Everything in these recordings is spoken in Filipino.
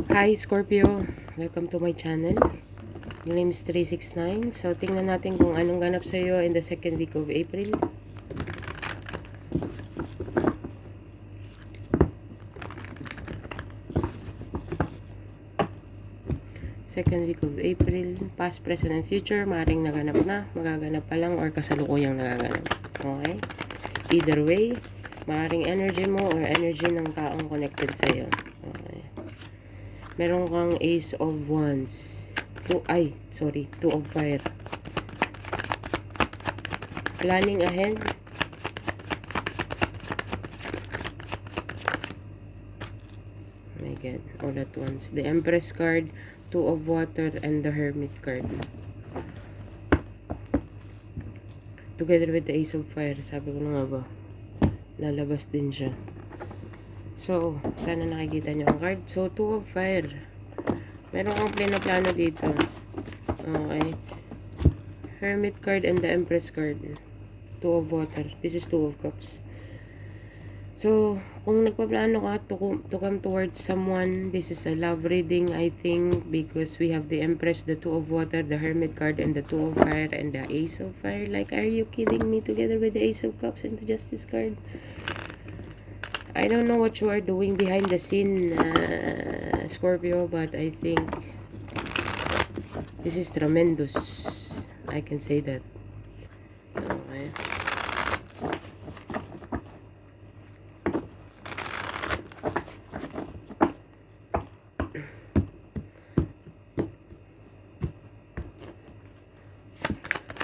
Hi Scorpio, welcome to my channel. My name is 369. So tingnan natin kung anong ganap sa iyo in the second week of April. Second week of April, past, present, and future, maaaring naganap na, magaganap pa lang, or kasalukuyang nagaganap. Okay? Either way, maaaring energy mo or energy ng taong connected sa iyo. Okay. Meron kang Ace of Wands. Two of Fire. Planning ahead. Oh my God, all at once. The Empress card, Two of Water, and the Hermit card. Together with the Ace of Fire, sabi ko na nga ba, lalabas din siya. So, sana nakikita nyo ang card. So, Two of Fire. Meron kang plano dito. Okay. Hermit card and the Empress card. Two of Water. This is Two of Cups. So, kung nagpaplano ka to come towards someone, this is a love reading, I think, because we have the Empress, the Two of Water, the Hermit card, and the Two of Fire, and the Ace of Fire. Like, are you kidding me? Together with the Ace of Cups and the Justice card. I don't know what you are doing behind the scene, Scorpio, but I think this is tremendous. I can say that. Okay.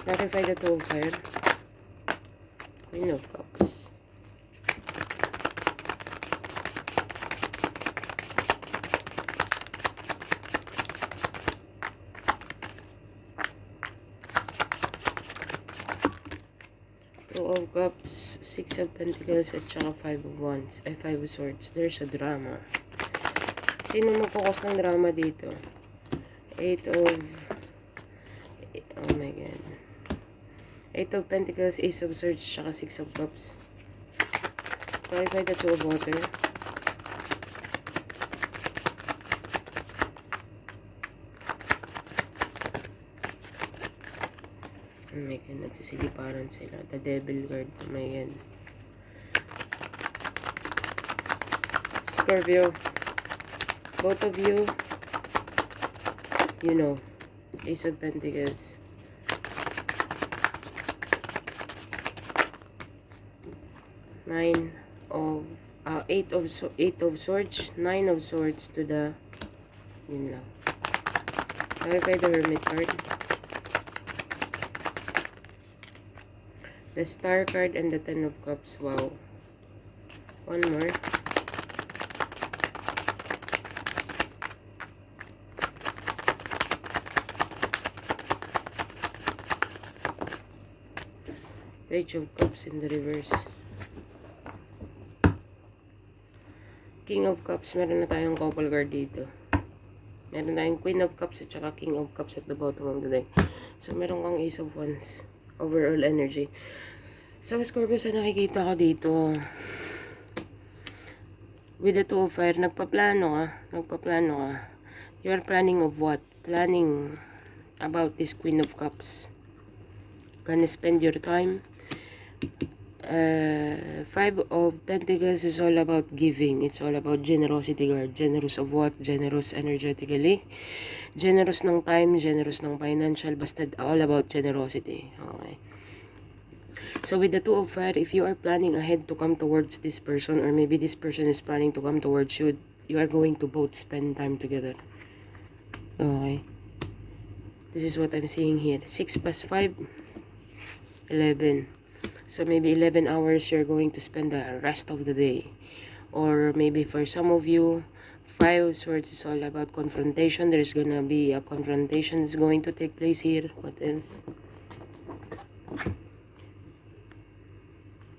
Clarify the Two of Fire. Queen of Cups. Two of Cups, Six of Pentacles, at saka Five of Wands. Ay, Five of Swords. There's a drama. Sino mag-focus ng drama dito? Eight of... Oh my God. Eight of Pentacles, Ace of Swords, saka Six of Cups. Clarify the Two of Water. Oh my God, nagsisiliparan sila. The Devil card. Oh my God. Scorpio, both of you, you know, Ace of Pentacles. Eight of Swords, Nine of Swords to the, yun lang. Clarify the Hermit card. The Star card and the Ten of Cups. Wow. One more. Page of Cups in the reverse. King of Cups. Meron na tayong couple card dito. Meron tayong Queen of Cups at saka King of Cups at the bottom of the deck. So, meron kang Ace of Wands. Overall energy. So, Scorpio, sa nakikita ko dito, with the Two of Fire, nagpaplano ka. You are planning of what? Planning about this Queen of Cups. Gonna spend your time. Five of Pentacles is all about giving. It's all about generosity card. Generous of what? Generous energetically. Generous ng time, generous ng financial. Basta all about generosity. Okay. So with the Two of Fire, if you are planning ahead to come towards this person, or maybe this person is planning to come towards you, you are going to both spend time together. Okay. This is what I'm seeing here. 6 plus 5, 11. So maybe 11 hours you're going to spend the rest of the day. Or maybe for some of you, Five of Swords is all about confrontation. There's gonna be a confrontation that's going to take place here. What else?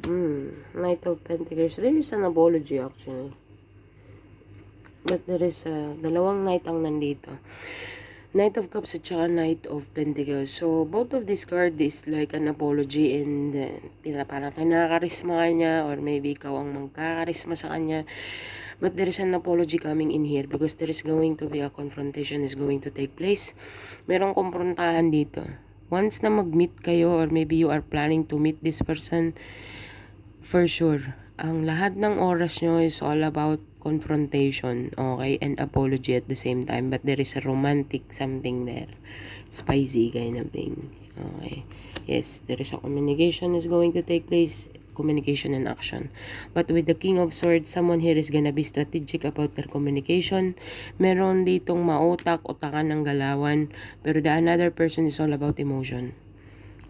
Knight of Pentacles. There is an apology actually. But there is dalawang knight ang nandito. Knight of Cups at saka Knight of Pentacles. So, both of this card is like an apology and parang kinakarisma niya or maybe ikaw ang magkakarisma sa kanya. But there is an apology coming in here because there is going to be a confrontation is going to take place. Merong kumprontahan dito. Once na mag-meet kayo or maybe you are planning to meet this person, for sure, ang lahat ng oras nyo is all about confrontation, okay, and apology at the same time. But there is a romantic something there. Spicy kind of thing. Okay. Yes, there is a communication is going to take place. Communication and action. But with the King of Swords, someone here is gonna be strategic about their communication. Meron ditong utakan ng galawan. Pero the another person is all about emotion.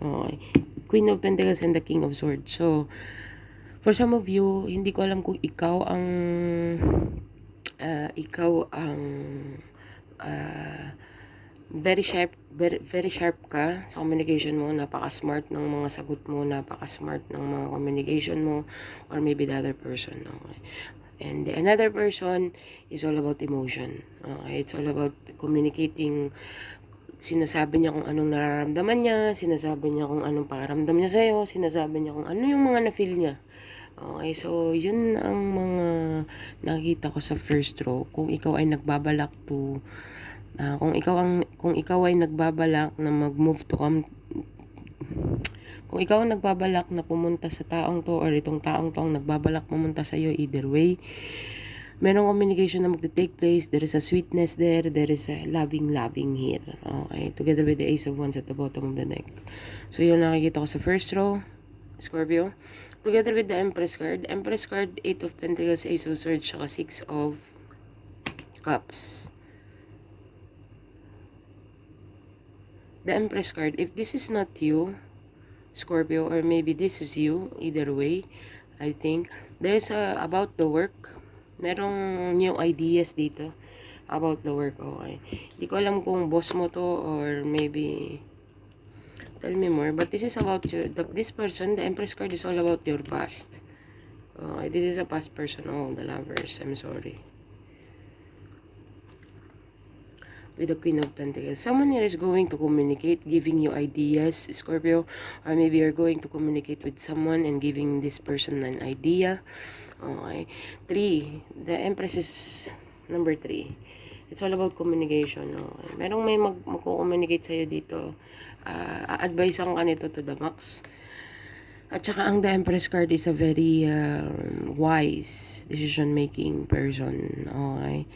Okay. Queen of Pentacles and the King of Swords. So, for some of you, hindi ko alam kung ikaw ang very sharp ka sa communication mo, napaka-smart ng mga sagot mo, napaka-smart ng mga communication mo, or maybe the other person. Okay. And the another person is all about emotion. Okay. It's all about communicating. Sinasabi niya kung anong nararamdaman niya, sinasabi niya kung anong pakiramdam niya sa'yo, sinasabi niya kung ano yung mga na-feel niya. Okay, so yun ang mga nakita ko sa first row. Kung ikaw ay nagbabalak to kung ikaw ay nagbabalak na mag-move to kung ikaw ang nagbabalak na pumunta sa taong to or itong taong to ang nagbabalak pumunta sa iyo, either way, merong communication na magte-take place. There is a sweetness there. There is a loving here. Okay, together with the Ace of Wands at the bottom of the deck. So yun nakikita ko sa first row, Scorpio. Together with the Empress card. Empress card, 8 of Pentacles, Ace of Swords, saka 6 of Cups. The Empress card, if this is not you, Scorpio, or maybe this is you, either way, I think, there's about the work. Merong new ideas dito about the work, okay. Hindi ko alam kung boss mo to or maybe, tell me more, but this is about you. This person, the Empress card is all about your past. Okay, this is a past person. Oh, the Lovers, I'm sorry. With the Queen of Pentacles, someone here is going to communicate, giving you ideas, Scorpio, or maybe you're going to communicate with someone and giving this person an idea. Okay. 3, the Empress is number 3. It's all about communication. Okay. Merong may magko-communicate sa'yo dito. A-advisean ka nito to the max. At saka ang the Empress card is a very wise decision-making person. Okay.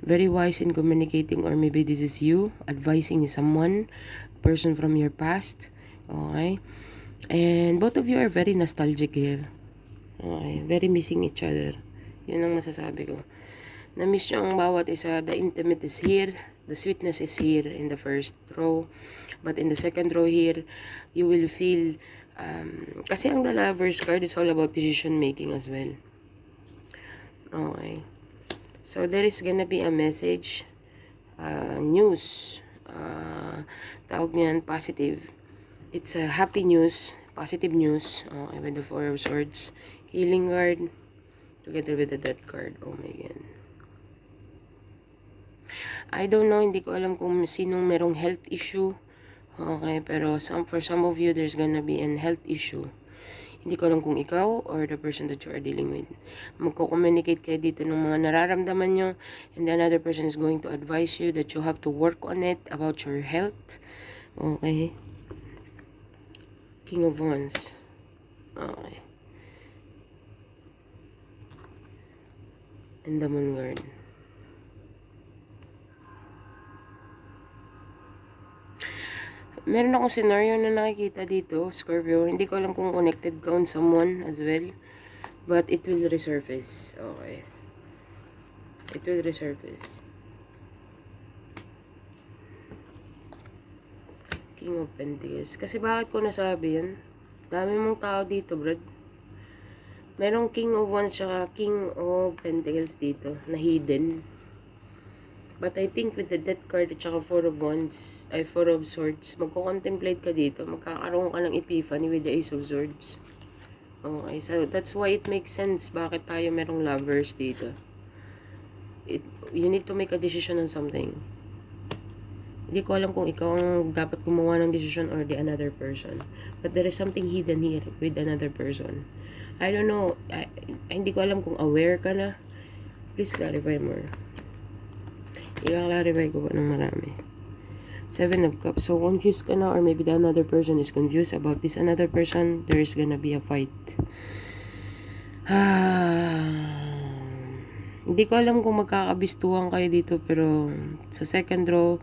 Very wise in communicating, or maybe this is you advising someone, person from your past. Okay. And both of you are very nostalgic here. Okay. Very missing each other. Yun ang masasabi ko. Na-miss nyo ang bawat isa. The intimate is here. The sweetness is here in the first row. But in the second row here, you will feel kasi ang the Lovers card is all about decision making as well. Okay. So there is gonna be a message, news, tawag niyan positive. It's a happy news, positive news. Okay, with the Four of Swords, healing card, together with the Death card. Oh my God. I don't know, hindi ko alam kung sinong merong health issue. Okay, pero for some of you, there's gonna be an health issue. Hindi ko alam kung ikaw or the person that you are dealing with. Magko-communicate kayo dito ng mga nararamdaman nyo, and the another person is going to advise you that you have to work on it about your health. Okay. King of Wands. Okay. And the Moon card. Meron akong scenario na nakikita dito, Scorpio. Hindi ko alam kung connected ka on someone as well. But it will resurface. Okay. It will resurface. King of Pentacles. Kasi bakit ko nasabi yan? Dami mong tao dito, brad. Merong King of Wands saka King of Pentacles dito na hidden. But I think with the Death card at saka Four of Wands, ay Four of Swords, magko-contemplate ka dito, magkakaroon ka ng epiphany with the Ace of Swords. Okay, so that's why it makes sense bakit tayo merong Lovers dito. You need to make a decision on something. Hindi ko alam kung ikaw ang dapat gumawa ng decision or the another person. But there is something hidden here with another person. I don't know, hindi ko alam kung aware ka na Please clarify more. I-clarify ko pa ng marami. 7 of Cups. So, confused ka na or maybe the another person is confused about this another person. There is gonna be a fight. Hindi ko alam kung magkakabistuhan kayo dito, pero sa second row,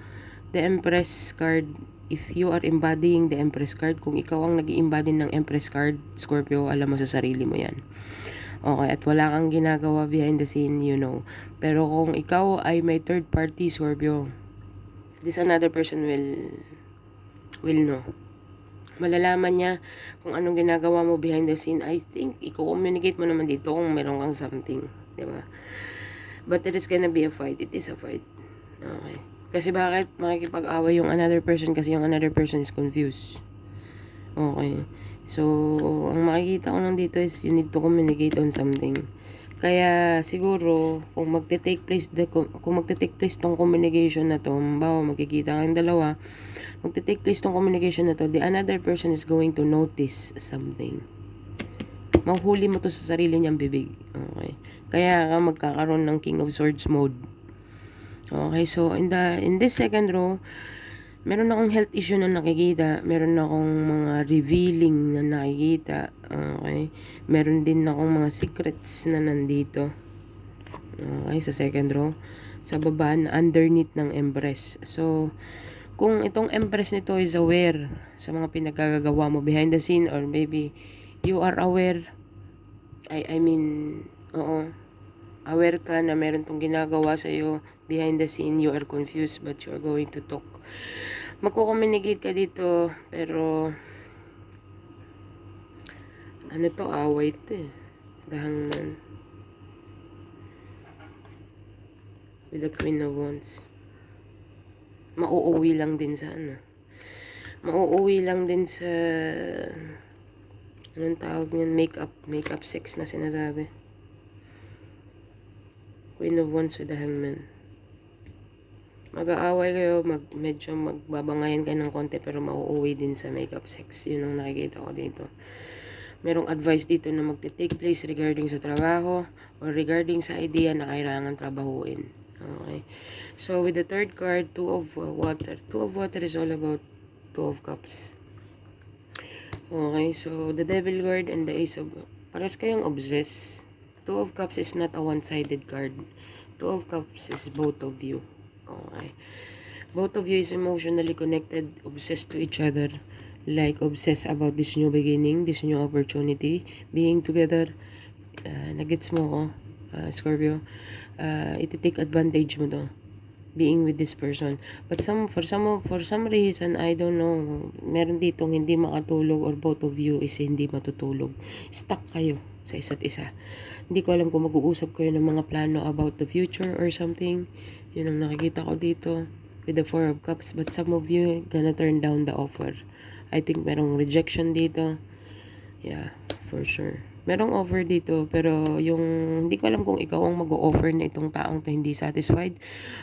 the Empress card, if you are embodying the Empress card, kung ikaw ang nag-i-embody ng Empress card, Scorpio, alam mo sa sarili mo yan. Okay, at wala kang ginagawa behind the scene, you know. Pero kung ikaw ay may third party, Scorpio, this another person will know. Malalaman niya kung anong ginagawa mo behind the scene. I think, i-communicate mo naman dito kung meron kang something. Diba? But it is gonna be a fight. It is a fight. Okay. Kasi bakit makikipag-away yung another person? Kasi yung another person is confused. Okay. So, ang makikita ko lang dito is you need to communicate on something. Kaya siguro kung magte-take place tong communication na to, halimbawa magkikita kayong dalawa, magte-take place tong communication na to, the another person is going to notice something. Mahuhuli mo to sa sarili niyang bibig. Okay. Kaya ka magkakaroon ng King of Swords mode. Okay, so in this second row, meron akong health issue na nakikita, meron akong mga revealing na nakikita, okay, meron din akong mga secrets na nandito, okay, sa second row, sa baba na underneath ng Empress. So, kung itong Empress nito is aware sa mga pinagkagagawa mo behind the scene, or maybe you are aware, I mean, aware ka na meron tong ginagawa sa iyo behind the scene, you are confused but you are going to talk. Magko-communicate ka dito, pero ano to, away to eh. The Hangman with the Queen of Wands. Mauuwi lang din sa mauuwi lang din sa anong tawag niyan, makeup sex na sinasabi. Queen of Wands with the Hangman. Mag-aaway kayo, medyo magbabangayan kayo ng konti, pero mauuwi din sa makeup sex. Yun ang nakikita ko dito. Merong advice dito na magte-take place regarding sa trabaho or regarding sa idea na kailangan trabahuin. Okay. So, with the third card, Two of Water. Two of Water is all about Two of Cups. Okay, so the Devil card and the Ace of... Paras kayong obsessed. Two of Cups is not a one-sided card. Two of Cups is both of you. Okay. Both of you is emotionally connected, obsessed to each other, like obsessed about this new beginning, this new opportunity, being together. Nagets mo ko, Scorpio. Iti-take advantage mo to, being with this person. But for some reason, I don't know, meron ditong hindi makatulog, or both of you is hindi matutulog. Stuck kayo sa isa't isa. Hindi ko alam kung mag-uusap kayo ng mga plano about the future or something. Yun ang nakikita ko dito with the Four of Cups. But some of you gonna turn down the offer. I think merong rejection dito. Yeah, for sure. Merong offer dito, pero yung hindi ko alam kung ikaw ang mag-o-offer na itong taong to hindi satisfied,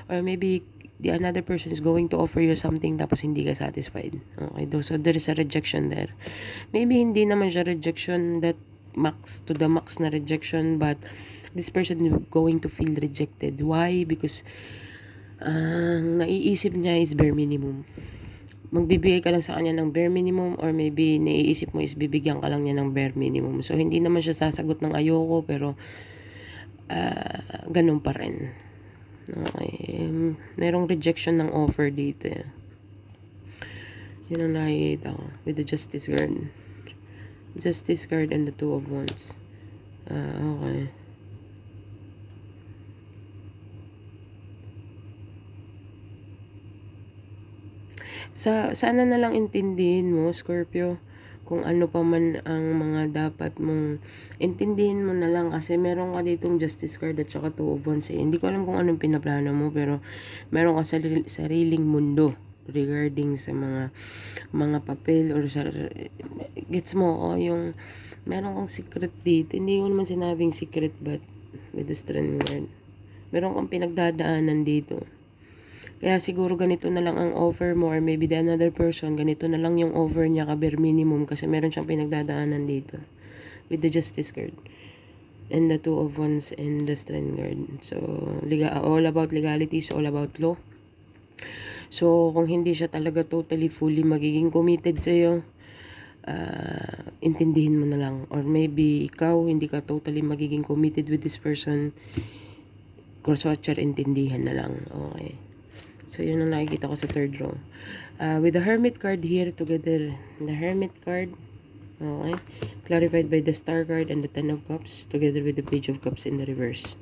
or maybe the another person is going to offer you something tapos hindi ka satisfied. Okay, so there is a rejection there. Maybe hindi naman siya rejection that to the max na rejection, but this person is going to feel rejected. Why? Because naiisip niya is bare minimum. Magbibigay ka lang sa kanya ng bare minimum, or maybe naiisip mo is bibigyan ka lang niya ng bare minimum. So, hindi naman siya sasagot ng ayoko, pero ganun pa rin. Okay. Merong rejection ng offer dito. Yun ang nakikita ko with the Justice card. Justice card and the Two of Wands. Okay. Sana na lang intindihin mo, Scorpio, kung ano pa man ang mga dapat mong intindihin mo na lang, kasi meron ka ditong Justice card at saka Two of Wands. Hindi ko alam kung anong pinaplano mo, pero meron ka sariling mundo regarding sa mga papel, or sa gets mo yung meron kang secret dito. Hindi mo naman sinabing secret, but with the Strength card, meron kang pinagdadaanan dito. Kaya siguro ganito na lang ang offer mo, or maybe the another person, ganito na lang yung offer niya ka bare minimum, kasi meron siyang pinagdadaanan dito with the Justice card. and the Two of Wands and the Strength card. So, all about legalities, all about law. So, kung hindi siya talaga totally, fully magiging committed sa'yo, intindihin mo na lang. Or maybe, ikaw, hindi ka totally magiging committed with this person, cross-watcher, intindihan na lang. Okay. So, yun ang nakikita ko sa third row. With the Hermit card here together, the Hermit card, okay, clarified by the Star card and the Ten of Cups, together with the Page of Cups in the reverse.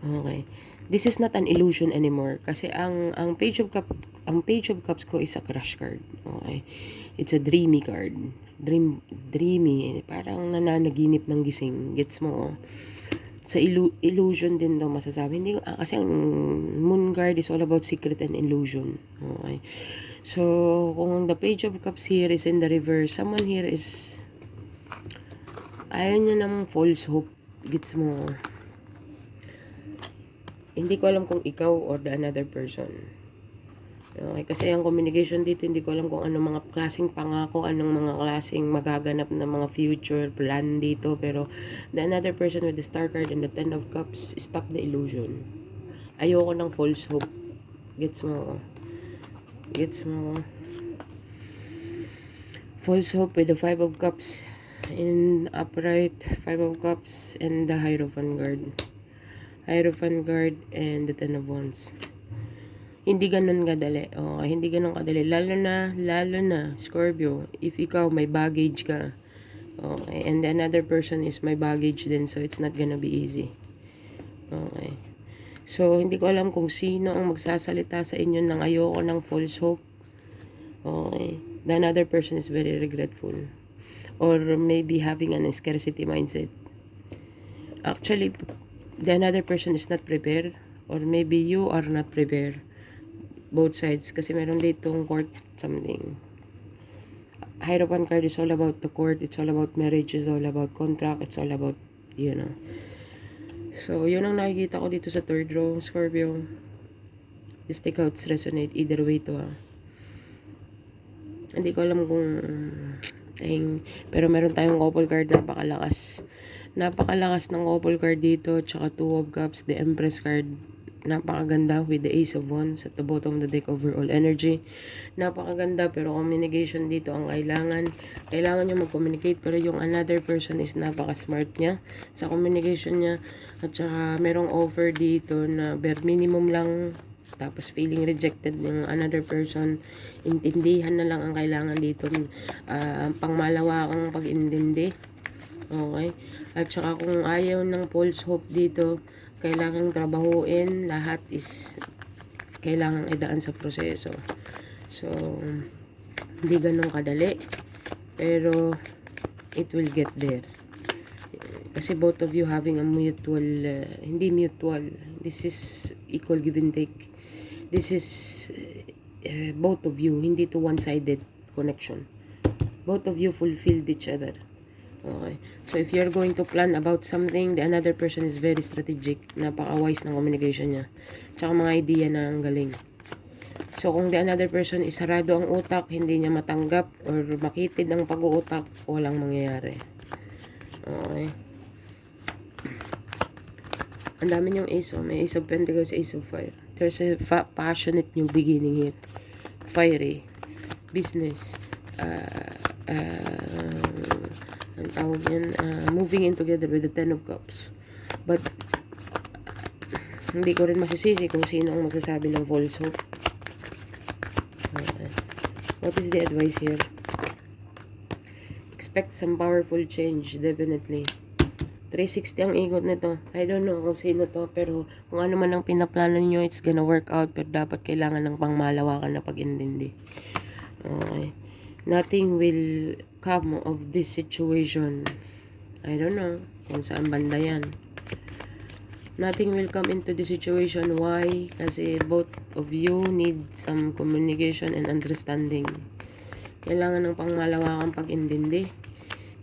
Okay. This is not an illusion anymore. Kasi ang Page of Cups ko is a crush card. Okay. It's a dreamy card. Dreamy. Parang nananaginip ng gising. Gets mo? Sa illusion din daw masasabi. Hindi, kasi ang Moon card is all about secret and illusion. Okay. So, kung the Page of Cups here is in the reverse, someone here is ayaw nyo ng false hope. Gets mo? Hindi ko alam kung ikaw or the another person. Okay, kasi ang communication dito, hindi ko alam kung anong mga klaseng pangako, anong mga klaseng magaganap na mga future plan dito. Pero the another person with the Star card and the Ten of Cups, stop the illusion. Ayoko ng false hope. Gets mo? Gets mo? False hope with the Five of Cups in upright, Five of Cups, and the Hierophant card. Hierophant card and the Ten of Wands. Hindi ganun kadali. Hindi ganun kadali. Lalo na, Scorpio, if ikaw may baggage ka, okay, and the another person is may baggage din, so it's not gonna be easy. Okay. So, hindi ko alam kung sino ang magsasalita sa inyo ng ayoko ng false hope. Okay. The another person is very regretful. Or maybe having an scarcity mindset. Actually, the another person is not prepared. Or maybe you are not prepared. Both sides. Kasi meron ditong court something. Hierophant card is all about the court. It's all about marriage. It's all about contract. It's all about, you know. So, yun ang nakikita ko dito sa third row, Scorpio. These takeouts resonate either way to, Hindi ko alam kung pero meron tayong couple card, napakalakas. Napakalakas ng couple card dito, tsaka Two of Cups, the Empress card. Napakaganda with the Ace of Wands at the bottom of the deck, overall energy. Napakaganda, pero communication dito ang kailangan. Kailangan nyo mag-communicate, pero yung another person is napaka-smart niya sa communication niya. At saka merong offer dito na bare minimum lang, tapos feeling rejected ng another person. Intindihan na lang ang kailangan dito. Pangmalawakang pag-intindi. Okay? At saka kung ayaw ng false hope dito, kailangang trabahuin, lahat is kailangang idaan sa proseso. So, hindi ganun kadali, pero it will get there. Kasi both of you having a mutual, hindi mutual, this is equal give and take. This is both of you, hindi to one-sided connection. Both of you fulfilled each other. Okay. So, if you're going to plan about something, the another person is very strategic. Napaka-wise ng communication niya. Tsaka mga idea na ang galing. So, kung the another person is sarado ang utak, hindi niya matanggap or makitid ang pag-uutak, walang mangyayari. Okay. Ang dami niyong Ace, may Ace of Pentacles, Ace of Fire. There's a passionate new beginning here. Fiery. Business. Ang tawag yan, moving in together with the Ten of Cups. But, hindi ko rin masisisi kung sino ang magsasabi ng false hope. What is the advice here? Expect some powerful change, definitely. 360 ang ikot nito. I don't know kung sino to, pero kung ano man ang pinaplano nyo, it's gonna work out, pero dapat kailangan ng pangmalawakan na pag-intindi. Okay. Nothing will come of this situation. I don't know kung saan banda yan. Nothing will come into the situation. Why? Kasi both of you need some communication and understanding. Kailangan ng pangmalawakang pag-intindi.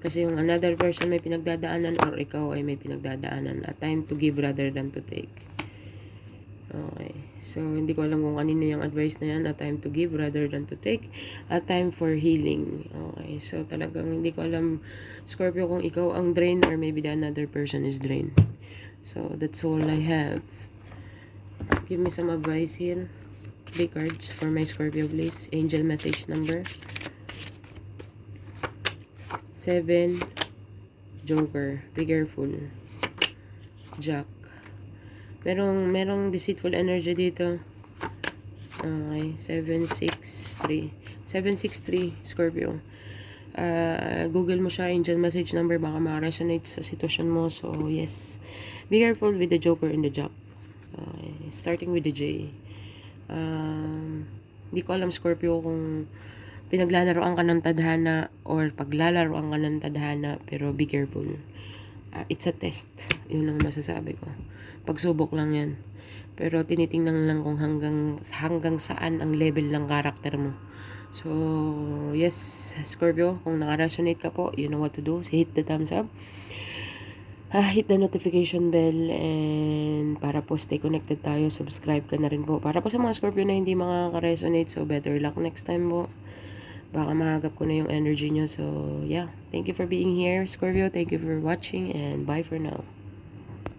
Kasi yung another person may pinagdadaanan or ikaw ay may pinagdadaanan. A time to give rather than to take. Okay. So, hindi ko alam kung kanino yung advice na yan. A time to give rather than to take. A time for healing. Okay. So, talagang hindi ko alam, Scorpio, kung ikaw ang drain or maybe the another person is drained. So, that's all I have. Give me some advice here. 3 cards for my Scorpio, please. Angel message number. 7. Joker. Be careful. Jack. Merong deceitful energy dito. Okay, 763. 763, Scorpio. Google mo siya, angel message number, baka ma-resonate sa sitwasyon mo. So, yes. Be careful with the Joker and the Jack. Okay, starting with the J. Hindi ko alam, Scorpio, kung pinaglalaroan ka ng tadhana or paglalaroan ka ng tadhana, pero be careful. It's a test. Yun ang masasabi ko. Pagsubok lang yan. Pero tinitingnan lang kung hanggang saan ang level ng karakter mo. So, yes, Scorpio, kung naka-resonate ka po, you know what to do. Hit the thumbs up. Hit the notification bell, and para po stay connected tayo, subscribe ka na rin po. Para po sa mga Scorpio na hindi makaka-resonate, so better luck next time po. Baka mahagap ko na yung energy nyo. So, yeah. Thank you for being here, Scorpio. Thank you for watching, and bye for now.